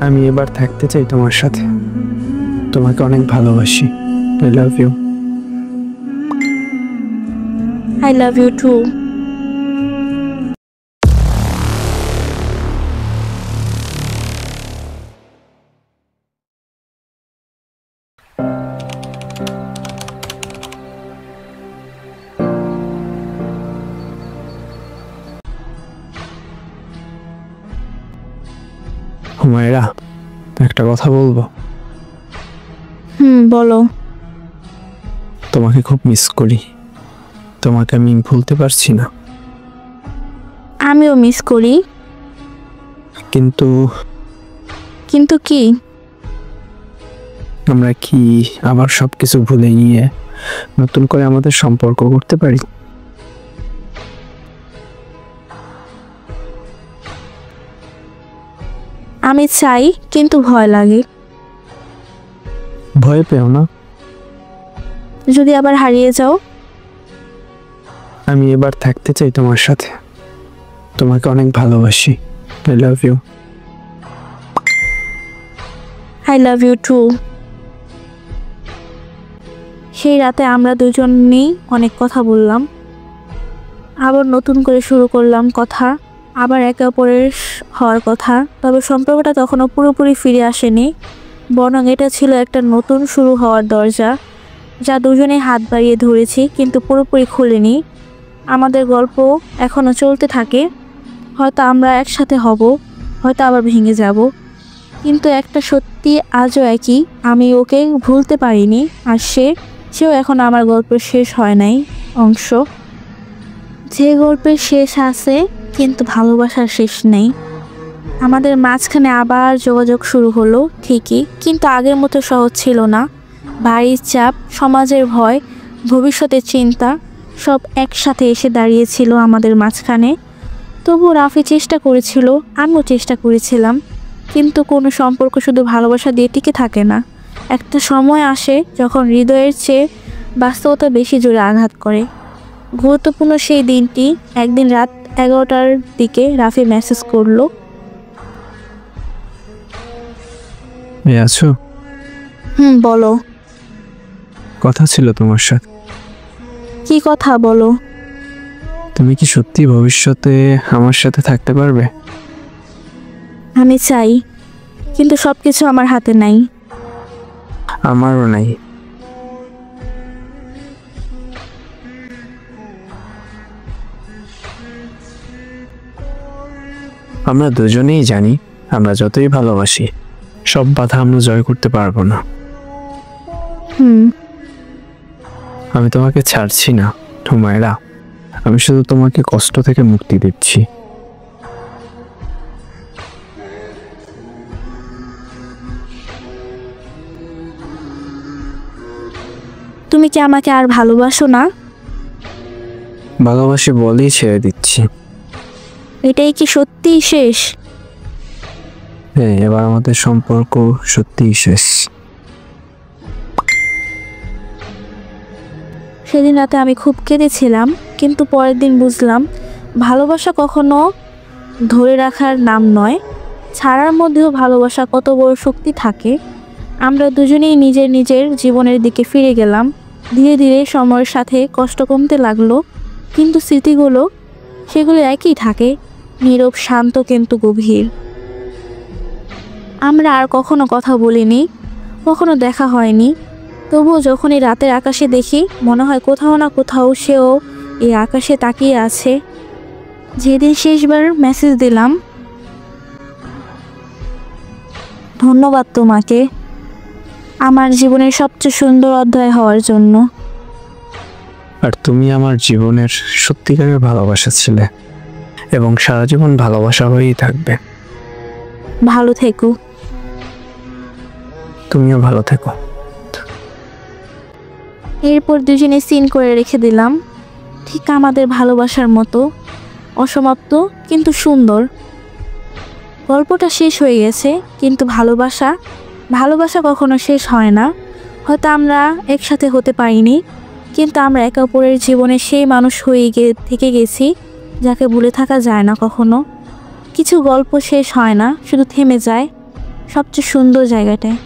আমি এবার থাকতে চাই তোমার সাথে। তোমাকে অনেক ভালোবাসি। I love you. I love you too. Humaira, একটা কথা বলবো। বলো। তোমাকে খুব মিস করি। তোমাকে আমি ভুলতে পারছি না। আমিও মিস করি। কিন্তু কিন্তু কি? আমরা কি আবার সবকিছু ভুলে গিয়ে নতুন করে আমাদের সম্পর্ক করতে পারি? আমি চাই, কিন্তু ভয় লাগে। ভয় পেও না। যদি আবার হারিয়ে যাও? আমি এবার থাকতে চাই তোমার সাথে। তোমাকে অনেক ভালোবাসি। I love you. I love you too. সেই রাতে আমরা দুজনেই অনেক কথা বললাম। আবার নতুন করে শুরু করলাম কথা, আবার একে অপরের হওয়ার কথা। তবে সম্পর্কটা তখনও পুরোপুরি ফিরে আসেনি, বরং এটা ছিল একটা নতুন শুরু হওয়ার দরজা, যা দুজনেই হাত বাড়িয়ে ধরেছি কিন্তু পুরোপুরি খুলেনি। আমাদের গল্প এখনও চলতে থাকে। হয়তো আমরা একসাথে হব, হয়তো আবার ভেঙে যাব, কিন্তু একটা সত্যি আজও একই, আমি ওকে ভুলতে পারিনি। আর সেও এখন আমার গল্পের শেষ হয় নাই অংশ। যে গল্পের শেষ আছে কিন্তু ভালোবাসার শেষ নেই। আমাদের মাঝখানে আবার যোগাযোগ শুরু হলো ঠিকই, কিন্তু আগের মতো সহজ ছিল না। বাড়ির চাপ, সমাজের ভয়, ভবিষ্যতের চিন্তা সব একসাথে এসে দাঁড়িয়েছিল আমাদের মাঝখানে। তবুও রাফি চেষ্টা করেছিল, আমিও চেষ্টা করেছিলাম, কিন্তু কোনো সম্পর্ক শুধু ভালোবাসা দিয়ে টিকে থাকে না। একটা সময় আসে যখন হৃদয়ের চেয়ে বাস্তবতা বেশি জোরে আঘাত করে। গুরুত্বপূর্ণ সেই দিনটি, একদিন রাত 11টার দিকে রাফি মেসেজ করলো। আছো? বলো। কথা ছিল তোমার সাথে। কি কথা বলো? তুমি কি সত্যি ভবিষ্যতে আমার সাথে থাকতে পারবে? আমি চাই, কিন্তু সবকিছু আমার হাতে নাই। আমারও নাই। আমরা দুজনেই জানি, আমরা যতই ভালোবাসি, সব বাধা আমরা জয় করতে পারবো না। আমি তোমাকে ছাড়ছি না হুমায়রা। আমি শুধু তোমাকে কষ্ট থেকে মুক্তি দিচ্ছি। তুমি কি আমাকে আর ভালোবাসো না? ভালোবাসি বলেই ছেড়ে দিচ্ছি। এটাই কি সত্যিই শেষ? হ্যাঁ, এবার আমাদের সম্পর্ক সত্যিই শেষ। সেদিন রাতে আমি খুব কেঁদেছিলাম, কিন্তু পরের দিন বুঝলাম ভালোবাসা কখনো ধরে রাখার নাম নয়, ছাড়ার মধ্যেও ভালোবাসা কত বড় শক্তি থাকে। আমরা দুজনেই নিজের নিজের জীবনের দিকে ফিরে গেলাম। ধীরে ধীরে সময়ের সাথে কষ্ট কমতে লাগলো, কিন্তু স্মৃতিগুলো সেগুলো একই থাকে, নীরব, শান্ত কিন্তু গভীর। আমরা আর কখনো কথা বলিনি, কখনো দেখা হয়নি, তবুও যখনই রাতের আকাশে দেখি মনে হয় কোথাও না কোথাও সেও এই আকাশে তাকিয়ে আছে। যেদিন শেষবার মেসেজ দিলাম, ধন্যবাদ তোমাকে আমার জীবনের সবচেয়ে সুন্দর অধ্যায় হওয়ার জন্য। আর তুমি আমার জীবনের সত্যিকারের ভালোবাসা ছিলে, এবং সারা জীবন ভালোবাসা হয়েই থাকবে। ভালো থেকো। তুমিও ভালো থেকো। এরপর দুজনে সিন করে রেখে দিলাম, ঠিক আমাদের ভালোবাসার মতো, অসমাপ্ত কিন্তু সুন্দর। গল্পটা শেষ হয়ে গেছে, কিন্তু ভালোবাসা কখনো শেষ হয় না। হয়তো আমরা একসাথে হতে পারিনি, কিন্তু আমরা একে অপরের জীবনে সেই মানুষ হয়ে থেকে গেছি যাকে ভুলে থাকা যায় না কখনো। কিছু গল্প শেষ হয় না, শুধু থেমে যায়। সবচেয়ে সুন্দর জায়গাটায়।